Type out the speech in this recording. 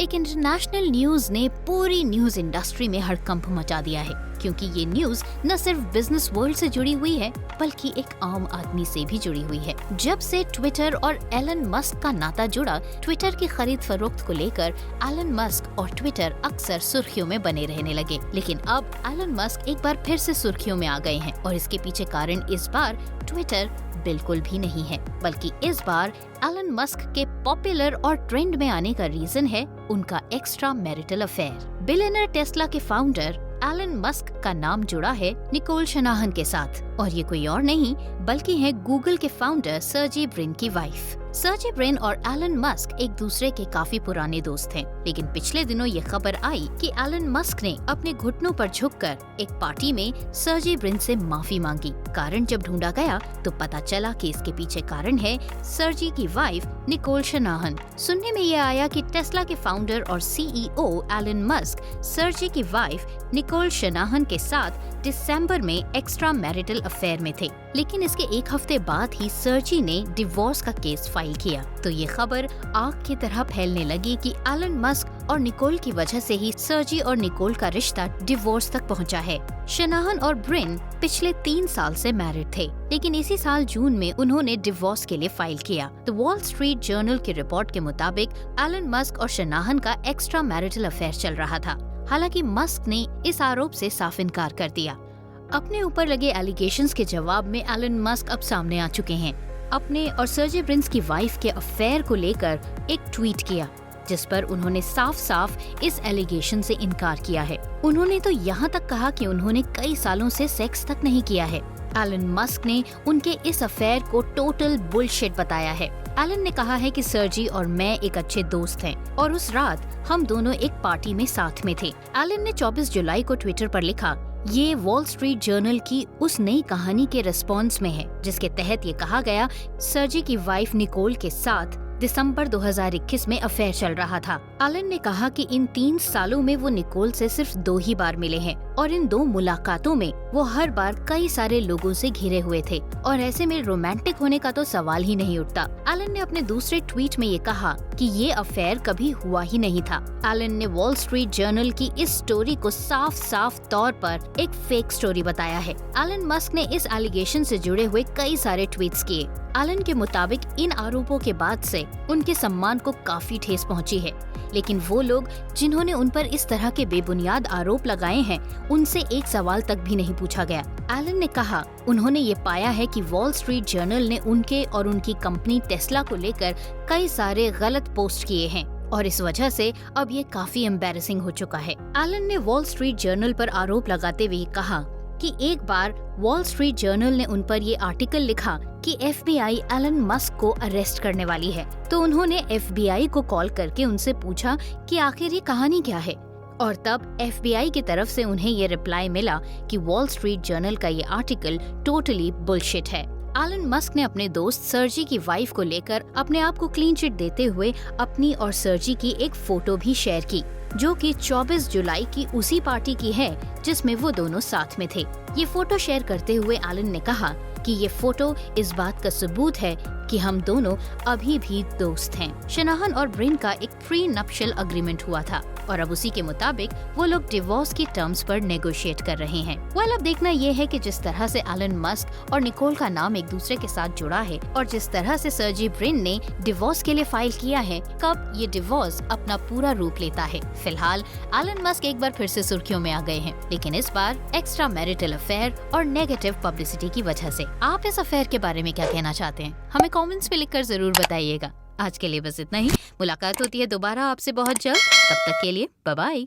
एक international news ने पूरी न्यूज इंडस्ट्री में हड़कंप मचा दिया है, क्योंकि ये न्यूज न सिर्फ बिजनेस वर्ल्ड से जुड़ी हुई है बल्कि एक आम आदमी से भी जुड़ी हुई है। जब से ट्विटर और एलन मस्क का नाता जुड़ा, ट्विटर की खरीद फरोख्त को लेकर एलन मस्क और ट्विटर अक्सर सुर्खियों में बने रहने लगे। लेकिन अब एलन मस्क एक बार फिर से सुर्खियों में आ गए हैं और इसके पीछे कारण इस बार ट्विटर बिल्कुल भी नहीं है, बल्कि इस बार एलन मस्क के पॉपुलर और ट्रेंड में आने का रीजन है उनका extra marital affair. Billionaire Tesla के फाउंडर एलन मस्क का नाम जुड़ा है निकोल शनाहन के साथ, और ये कोई और नहीं बल्कि है गूगल के फाउंडर सर्जी ब्रिन की वाइफ। सर्जी ब्रिन और एलन मस्क एक दूसरे के काफी पुराने दोस्त हैं, लेकिन पिछले दिनों ये खबर आई कि एलन मस्क ने अपने घुटनों पर झुककर एक पार्टी में सर्जी ब्रिन से माफी मांगी। कारण जब ढूंढा गया तो पता चला कि इसके पीछे कारण है सर्जी की वाइफ निकोल शनाहन। सुनने में ये आया कि टेस्ला के फाउंडर और सीईओ एलन मस्क सर्जी की वाइफ निकोल शनाहन के साथ दिसंबर में एक्स्ट्रा मैरिटल अफेयर में थे, लेकिन इसके एक हफ्ते बाद ही सर्जी ने डिवोर्स का केस फाइल किया। तो ये खबर आग की तरह फैलने लगी कि एलन मस्क और निकोल की वजह से ही सर्जी और निकोल का रिश्ता डिवोर्स तक पहुंचा है। शनाहन और ब्रिन पिछले 3 साल से मैरिड थे, लेकिन इसी साल जून में उन्होंने डिवोर्स के लिए फाइल किया। द वॉल स्ट्रीट जर्नल की रिपोर्ट के मुताबिक एलन मस्क और शनाहन का एक्स्ट्रा मैरिटल अफेयर चल रहा था। हालांकि मस्क ने इस आरोप से साफ इनकार कर दिया। अपने ऊपर लगे एलिगेशंस के जवाब में एलन मस्क अब सामने आ चुके हैं। अपने और सर्जी ब्रिन की वाइफ के अफेयर को लेकर एक ट्वीट किया, जिस पर उन्होंने साफ साफ इस एलिगेशन से इनकार किया है। उन्होंने तो यहाँ तक कहा कि उन्होंने कई सालों से सेक्स तक नहीं किया है। एलन मस्क ने उनके इस अफेयर को टोटल बुलशिट बताया है। एलन ने कहा है कि सर्जी और मैं एक अच्छे दोस्त हैं और उस रात हम दोनों एक पार्टी में साथ में थे। एलन ने 24 जुलाई को ट्विटर पर लिखा, ये वॉल स्ट्रीट जर्नल की उस नई कहानी के रिस्पॉन्स में है जिसके तहत ये कहा गया सर्जी की वाइफ निकोल के साथ दिसंबर 2021 में अफेयर चल रहा था। एलन ने कहा कि इन 3 सालों में वो निकोल से सिर्फ 2 ही बार मिले हैं और इन 2 मुलाकातों में वो हर बार कई सारे लोगों से घिरे हुए थे और ऐसे में रोमांटिक होने का तो सवाल ही नहीं उठता। एलन ने अपने दूसरे ट्वीट में ये कहा कि ये अफेयर कभी हुआ ही नहीं था। एलन ने वॉल स्ट्रीट जर्नल की इस स्टोरी को साफ साफ तौर पर एक फेक स्टोरी बताया है। एलन मस्क ने इस एलिगेशन से जुड़े हुए कई सारे ट्वीट्स किए। एलन के मुताबिक इन आरोपों के बाद से उनके सम्मान को काफी ठेस पहुंची है, लेकिन वो लोग जिन्होंने उन पर इस तरह के बेबुनियाद आरोप लगाए हैं उनसे एक सवाल तक भी नहीं पूछा गया। एलन ने कहा उन्होंने ये पाया है कि वॉल स्ट्रीट जर्नल ने उनके और उनकी कंपनी टेस्ला को लेकर कई सारे गलत पोस्ट किए हैं और इस वजह से अब ये काफी एम्बैरेसिंग हो चुका है। एलन ने वॉल स्ट्रीट जर्नल पर आरोप लगाते हुए कहा कि एक बार वॉल स्ट्रीट जर्नल ने उन पर ये आर्टिकल लिखा कि FBI एलन मस्क को अरेस्ट करने वाली है, तो उन्होंने FBI को कॉल करके उनसे पूछा कि आखिर ये कहानी क्या है, और तब FBI की तरफ से उन्हें ये रिप्लाई मिला कि वॉल स्ट्रीट जर्नल का ये आर्टिकल टोटली बुलशिट है। एलन मस्क ने अपने दोस्त सर्जी की वाइफ को लेकर अपने आप को क्लीन चिट देते हुए अपनी और सर्जी की एक फोटो भी शेयर की, जो कि 24 जुलाई की उसी पार्टी की है जिसमें वो दोनों साथ में थे। ये फोटो शेयर करते हुए एलन ने कहा कि ये फोटो इस बात का सबूत है कि हम दोनों अभी भी दोस्त हैं। शनाहन और ब्रिन का एक प्री नप्शल अग्रीमेंट हुआ था और अब उसी के मुताबिक वो लोग डिवोर्स की टर्म्स पर नेगोशिएट कर रहे हैं। अब देखना ये है कि जिस तरह से एलन मस्क और निकोल का नाम एक दूसरे के साथ जुड़ा है और जिस तरह से सर्जी ब्रिन ने डिवोर्स के लिए फाइल किया है, कब ये डिवोर्स अपना पूरा रूप लेता है। फिलहाल एलन मस्क एक बार फिर से सुर्खियों में आ गए हैं, लेकिन इस बार एक्स्ट्रा मैरिटल अफेयर और नेगेटिव पब्लिसिटी की वजह से। आप इस अफेयर के बारे में क्या कहना चाहते हैं, हमें कमेंट्स में लिखकर जरूर बताइएगा। आज के लिए बस इतना ही। मुलाकात होती है दोबारा आपसे बहुत जल्द। तब तक के लिए बाय बाय।